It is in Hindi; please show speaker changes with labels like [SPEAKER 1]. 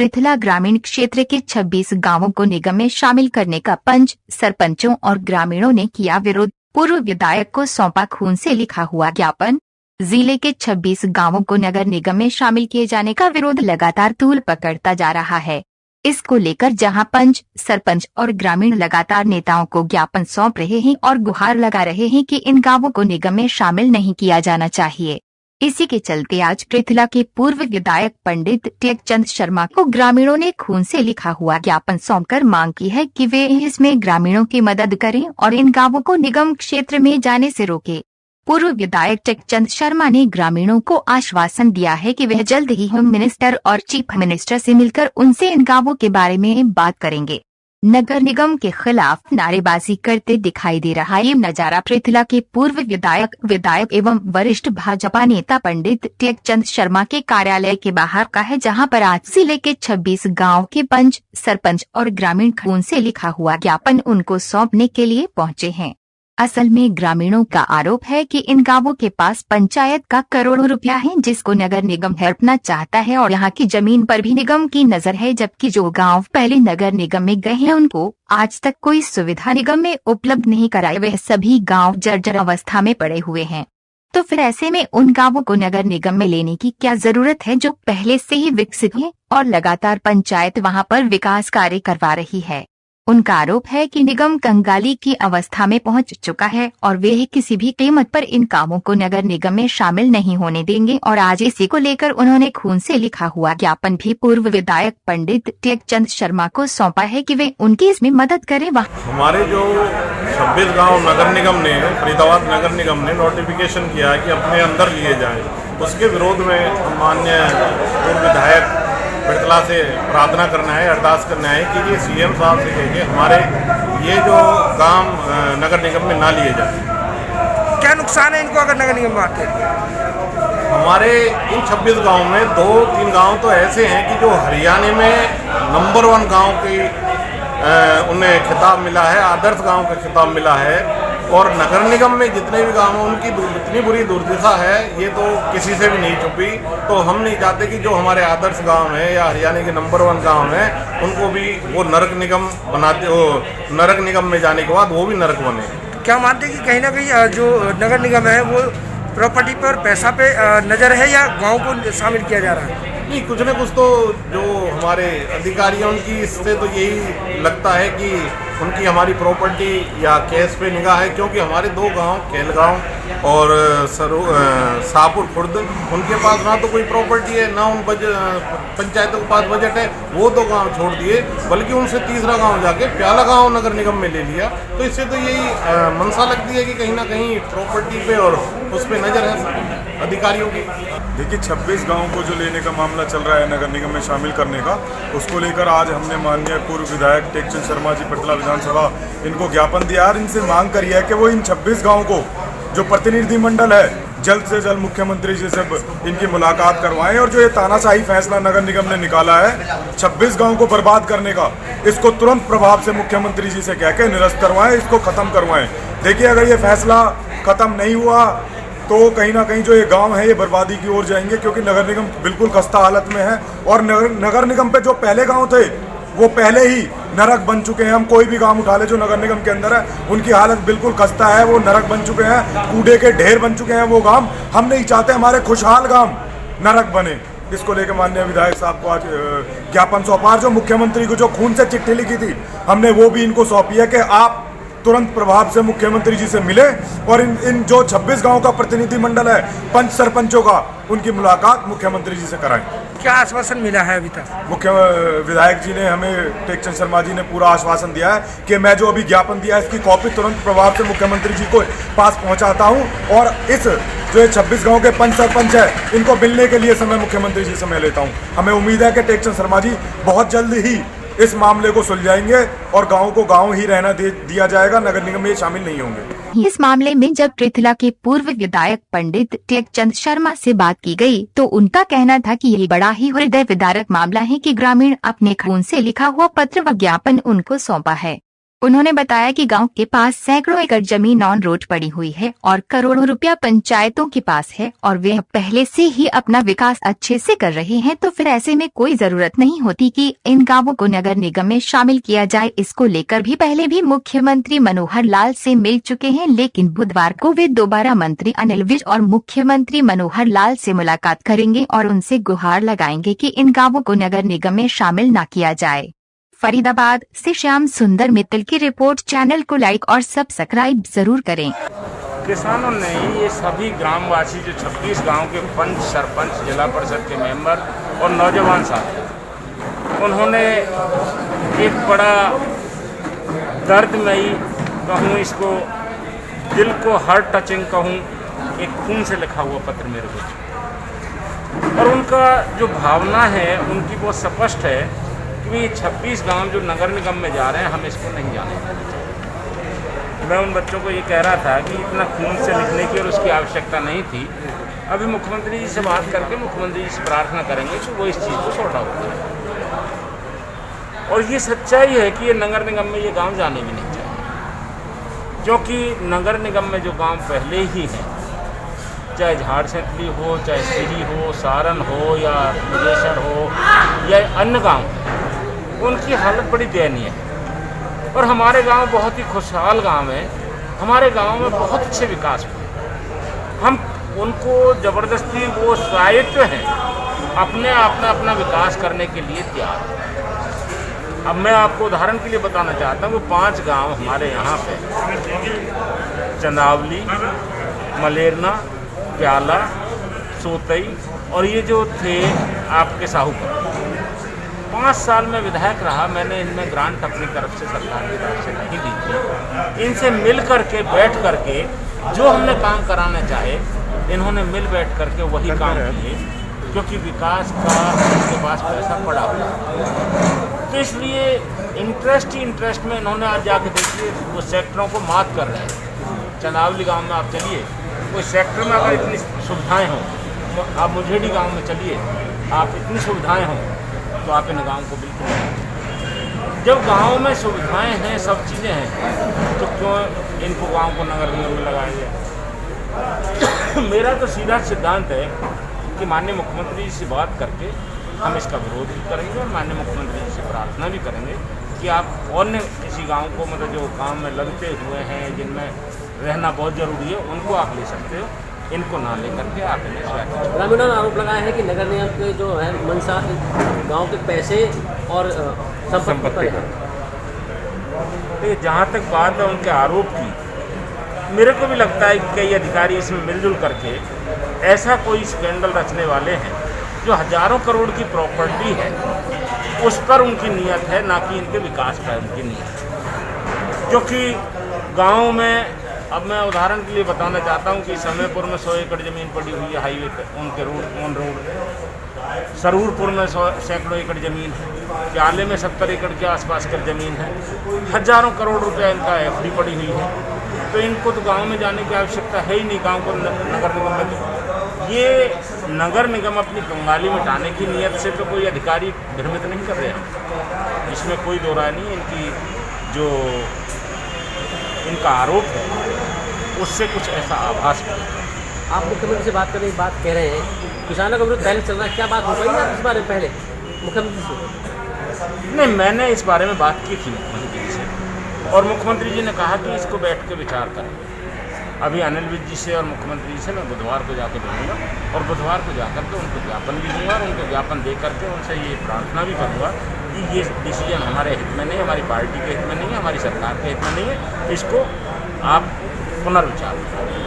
[SPEAKER 1] पृथला ग्रामीण क्षेत्र के 26 गांवों को निगम में शामिल करने का पंच, सरपंचों और ग्रामीणों ने किया विरोध। पूर्व विधायक को सौंपा खून से लिखा हुआ ज्ञापन। जिले के 26 गांवों को नगर निगम में शामिल किए जाने का विरोध लगातार तूल पकड़ता जा रहा है। इसको लेकर जहां पंच, सरपंच और ग्रामीण लगातार नेताओं को ज्ञापन सौंप रहे हैं और गुहार लगा रहे हैं कि इन गांवों को निगम में शामिल नहीं किया जाना चाहिए। इसी के चलते आज पृथला के पूर्व विधायक पंडित टेकचंद शर्मा को ग्रामीणों ने खून से लिखा हुआ ज्ञापन सौंपकर मांग की है कि वे इसमें ग्रामीणों की मदद करें और इन गांवों को निगम क्षेत्र में जाने से रोके। पूर्व विधायक टेकचंद शर्मा ने ग्रामीणों को आश्वासन दिया है कि वह जल्द ही होम मिनिस्टर और चीफ मिनिस्टर से मिलकर उनसे इन गांवों के बारे में बात करेंगे। नगर निगम के खिलाफ नारेबाजी करते दिखाई दे रहा ये नजारा पृथला के पूर्व विधायक एवं वरिष्ठ भाजपा नेता पंडित टेकचंद शर्मा के कार्यालय के बाहर का है, जहां पर आज जिले के 26 गांव के पंच, सरपंच और ग्रामीण खून से लिखा हुआ ज्ञापन उनको सौंपने के लिए पहुंचे हैं। असल में ग्रामीणों का आरोप है कि इन गांवों के पास पंचायत का करोड़ों रुपया है, जिसको नगर निगम हड़पना चाहता है और यहाँ की जमीन पर भी निगम की नजर है, जबकि जो गांव पहले नगर निगम में गए हैं उनको आज तक कोई सुविधा निगम में उपलब्ध नहीं कराई। वह सभी गांव जर्जर अवस्था में पड़े हुए हैं। तो फिर ऐसे में उन गांवों को नगर निगम में लेने की क्या जरूरत है, जो पहले से ही विकसित है और लगातार पंचायत वहाँ पर विकास कार्य करवा रही है। उनका आरोप है कि निगम कंगाली की अवस्था में पहुंच चुका है और वे किसी भी कीमत पर इन कामों को नगर निगम में शामिल नहीं होने देंगे। और आज इसी को लेकर उन्होंने खून से लिखा हुआ ज्ञापन भी पूर्व विधायक पंडित टेकचंद शर्मा को सौंपा है कि वे उनकी इसमें मदद करें।
[SPEAKER 2] हमारे जो 26 गाँव नगर निगम ने, फरीदाबाद नगर निगम ने नोटिफिकेशन किया है कि अपने अंदर लिए जाए, उसके विरोध में माननीय पूर्व विधायक पृथला से प्रार्थना करना है, अरदास करना है कि ये सीएम साहब से कह के हमारे ये जो काम नगर निगम में ना लिए जाए।
[SPEAKER 3] क्या नुकसान है इनको अगर नगर निगम में आते हैं?
[SPEAKER 2] हमारे इन 26 गाँव में 2-3 गाँव तो ऐसे हैं कि जो हरियाणा में नंबर 1 गाँव की उन्हें खिताब मिला है, आदर्श गाँव का खिताब मिला है। और नगर निगम में जितने भी गाँव हैं उनकी इतनी बुरी दुर्दशा है, ये तो किसी से भी नहीं छुपी। तो हम नहीं चाहते कि जो हमारे आदर्श गांव हैं या हरियाणा के नंबर 1 गांव हैं उनको भी वो नरक निगम बनाते हो, नरक निगम में जाने के बाद वो भी नरक बने।
[SPEAKER 3] क्या मानते हैं कि कहीं ना कहीं जो नगर निगम है वो प्रॉपर्टी पर, पैसा पे नज़र है या गाँव को शामिल किया जा रहा है?
[SPEAKER 2] नहीं, कुछ न कुछ तो जो हमारे अधिकारी हैं उनकी इससे तो यही लगता है कि उनकी हमारी प्रॉपर्टी या केस पे निगाह है, क्योंकि हमारे 2 गांव केलगांव और शाहपुर खुर्द, उनके पास ना तो कोई प्रॉपर्टी है ना उन पंचायतों के पास बजट है। वो 2 गांव छोड़ दिए, बल्कि उनसे तीसरा गांव जाके प्याला गांव नगर निगम में ले लिया। तो इससे तो यही मंशा लगती है कि कहीं ना कहीं प्रॉपर्टी पे और उस पर नज़र है अधिकारियों की।
[SPEAKER 4] देखिए, 26 गाँव को जो लेने का मामला चल रहा है नगर निगम में शामिल करने का, उसको लेकर आज हमने माननीय पूर्व विधायक टेकचंद शर्मा जी पृथला विधानसभा इनको ज्ञापन दिया और इनसे मांग करी है कि वो इन 26 गाँव को जो प्रतिनिधिमंडल है जल्द से जल्द मुख्यमंत्री जी से इनकी मुलाकात करवाएं और जो ये तानाशाही फैसला नगर निगम ने निकाला है 26 गाँव को बर्बाद करने का, इसको तुरंत प्रभाव से मुख्यमंत्री जी से कह के निरस्त करवाएं, इसको खत्म करवाएं। देखिए, अगर ये फैसला खत्म नहीं हुआ तो कहीं ना कहीं जो ये गांव है ये बर्बादी की ओर जाएंगे, क्योंकि नगर निगम बिल्कुल खस्ता हालत में है और नगर निगम पे जो पहले गांव थे वो पहले ही नरक बन चुके हैं। हम कोई भी गांव उठा ले जो नगर निगम के अंदर है, उनकी हालत बिल्कुल खस्ता है, वो नरक बन चुके हैं, कूड़े के ढेर बन चुके हैं वो गांव। हम नहीं चाहते हमारे खुशहाल गांव नरक बने। इसको लेकर माननीय विधायक साहब को आज ज्ञापन सौंपा। जो मुख्यमंत्री को जो खून से चिट्ठी लिखी थी हमने वो भी इनको सौंपी है कि आप तुरंत प्रभाव से मुख्यमंत्री जी से मिले और इन जो 26 गांव का प्रतिनिधिमंडल है, पंच सरपंचों का, उनकी मुलाकात मुख्यमंत्री जी से कराएं।
[SPEAKER 3] क्या आश्वासन मिला है अभी तक?
[SPEAKER 4] मुख्य विधायक जी ने, हमें टेकचंद शर्मा जी ने पूरा आश्वासन दिया है कि मैं जो अभी ज्ञापन दिया है इसकी कॉपी तुरंत प्रभाव से मुख्यमंत्री जी को पास पहुंचाता हूं और इस जो 26 गांव के पंच सरपंच है इनको मिलने के लिए समय मुख्यमंत्री जी से मैं लेता हूं। हमें उम्मीद है कि टेकचंद शर्मा जी बहुत जल्द ही इस मामले को सुलझाएंगे और गांव को गांव ही रहना दिया जाएगा, नगर निगम में शामिल नहीं होंगे।
[SPEAKER 1] इस मामले में जब पृथला के पूर्व विधायक पंडित टेकचंद शर्मा से बात की गई तो उनका कहना था कि ये बड़ा ही हृदय विदारक मामला है कि ग्रामीण अपने खून से लिखा हुआ पत्र व ज्ञापन उनको सौंपा है। उन्होंने बताया कि गांव के पास सैकड़ों एकड़ जमीन ऑन रोड पड़ी हुई है और करोड़ों रुपया पंचायतों के पास है और वे पहले से ही अपना विकास अच्छे से कर रहे हैं, तो फिर ऐसे में कोई जरूरत नहीं होती कि इन गांवों को नगर निगम में शामिल किया जाए। इसको लेकर भी पहले भी मुख्यमंत्री मनोहर लाल से मिल चुके हैं, लेकिन बुधवार को वे दोबारा मंत्री अनिल विज और मुख्यमंत्री मनोहर लाल से मुलाकात करेंगे और उनसे गुहार लगाएंगे कि इन गाँवों को नगर निगम में शामिल न किया जाए। फरीदाबाद से श्याम सुंदर मित्तल की रिपोर्ट। चैनल को लाइक और सब्सक्राइब जरूर करें।
[SPEAKER 5] किसानों ने ये सभी ग्रामवासी जो 26 गांव के पंच, सरपंच, जिला परिषद के मेंबर और नौजवान साथी, उन्होंने एक बड़ा दर्दमयी कहूँ, इसको दिल को हार्ट टचिंग कहूँ, एक खून से लिखा हुआ पत्र मेरे को, और उनका जो भावना है उनकी बहुत स्पष्ट है कि 26 गांव जो नगर निगम में जा रहे हैं, हम इसको नहीं जाने देंगे। मैं उन बच्चों को ये कह रहा था कि इतना खून से लिखने की और उसकी आवश्यकता नहीं थी। अभी मुख्यमंत्री जी से बात करके मुख्यमंत्री जी से प्रार्थना करेंगे कि वो इस चीज़ को सॉर्ट आउट करें। और ये सच्चाई है कि ये नगर निगम में ये गांव जाने भी नहीं चाहिए, क्योंकि नगर निगम में जो गांव पहले ही हैं, चाहे झारसिंथली हो, चाहे सिरी हो, सारण हो या मुजेसर हो या अन्य गांव, उनकी हालत बड़ी दयनीय है। और हमारे गांव बहुत ही खुशहाल गांव है, हमारे गांव में बहुत अच्छे विकास हुए। हम उनको ज़बरदस्ती वो दायित्व हैं, अपने आप में अपना विकास करने के लिए तैयार हैं। अब मैं आपको उदाहरण के लिए बताना चाहता हूँ कि 5 गांव हमारे यहाँ पे, चंदावली, मलेरना, प्याला, सोतई और ये जो थे आपके साहूपुर, 5 साल में विधायक रहा। मैंने इनमें ग्रांट अपनी तरफ से, सरकार की तरफ से नहीं दी थी। इनसे मिल करके, बैठ करके जो हमने काम कराना चाहे, इन्होंने मिल बैठ करके वही काम किए, क्योंकि विकास का उनके पास पैसा पड़ा हुआ। तो इसलिए इंटरेस्ट में इन्होंने आज जाके देखिए वो सेक्टरों को मात कर रहे हैं। चंदावली गाँव में आप चलिए, कोई सेक्टर में अगर इतनी सुविधाएँ हों, आप मुझेड़ी गाँव में चलिए, आप इतनी सुविधाएँ हों, तो आप इन गाँव को बिल्कुल नहीं। जब गाँव में सुविधाएं हैं, सब चीज़ें हैं, तो क्यों इनको गाँव को नगर निगम में लगाएंगे? मेरा तो सीधा सिद्धांत है कि माननीय मुख्यमंत्री जी से बात करके हम इसका विरोध भी करेंगे और माननीय मुख्यमंत्री जी से प्रार्थना भी करेंगे कि आप अन्य किसी गाँव को, मतलब जो काम में लगते हुए हैं, जिनमें रहना बहुत ज़रूरी है, उनको आप ले सकते हो, इनको ना लेकर के आप इन्हें स्वागत।
[SPEAKER 6] ग्रामीणों ने आरोप लगाया है कि नगर निगम के जो है मंशा गांव के पैसे और संपत्ति है।
[SPEAKER 5] तो जहाँ तक बात है उनके आरोप की, मेरे को भी लगता है कि कई अधिकारी इसमें मिलजुल करके ऐसा कोई स्कैंडल रचने वाले हैं जो हजारों करोड़ की प्रॉपर्टी है, उस पर उनकी नीयत है, ना कि इनके विकास पर उनकी नीयत है। क्योंकि गाँव में, अब मैं उदाहरण के लिए बताना चाहता हूँ कि समयपुर में 100 एकड़ ज़मीन पड़ी हुई है हाईवे पे, उनके रोड, ऑन रोड। सरूरपुर में सैकड़ों एकड़ ज़मीन है, प्याले में 70 एकड़ के आसपास की ज़मीन है, हजारों करोड़ रुपया इनका एफडी पड़ी हुई है। तो इनको तो गांव में जाने की आवश्यकता है ही नहीं, गांव को नगर निगम में। ये नगर निगम अपनी कंगाली मिटाने की नीयत से तो कोई अधिकारी भ्रमित नहीं कर रहे हैं, इसमें कोई दो राय नहीं। इनकी जो इनका आरोप है उससे कुछ ऐसा आभास नहीं।
[SPEAKER 6] आप मुख्यमंत्री से बात करने की बात कह रहे हैं, किसानों का विरोध पहले चल रहा है, क्या बात हो पाई है इस बारे में पहले मुख्यमंत्री से?
[SPEAKER 5] नहीं, मैंने इस बारे में बात की थी मुख्यमंत्री जी से, और मुख्यमंत्री जी ने कहा कि इसको बैठ के विचार करें। अभी अनिल विज जी से और मुख्यमंत्री जी से मैं बुधवार को जाकर मिलूँगा और बुधवार को जाकर के उनको ज्ञापन भी दूँगा और उनको ज्ञापन दे करके उनसे ये प्रार्थना भी करूँगा कि ये डिसीजन हमारे हित में नहीं, हमारी पार्टी के हित में नहीं है, हमारी सरकार के हित में नहीं है, इसको आप पुनर्विचार करें।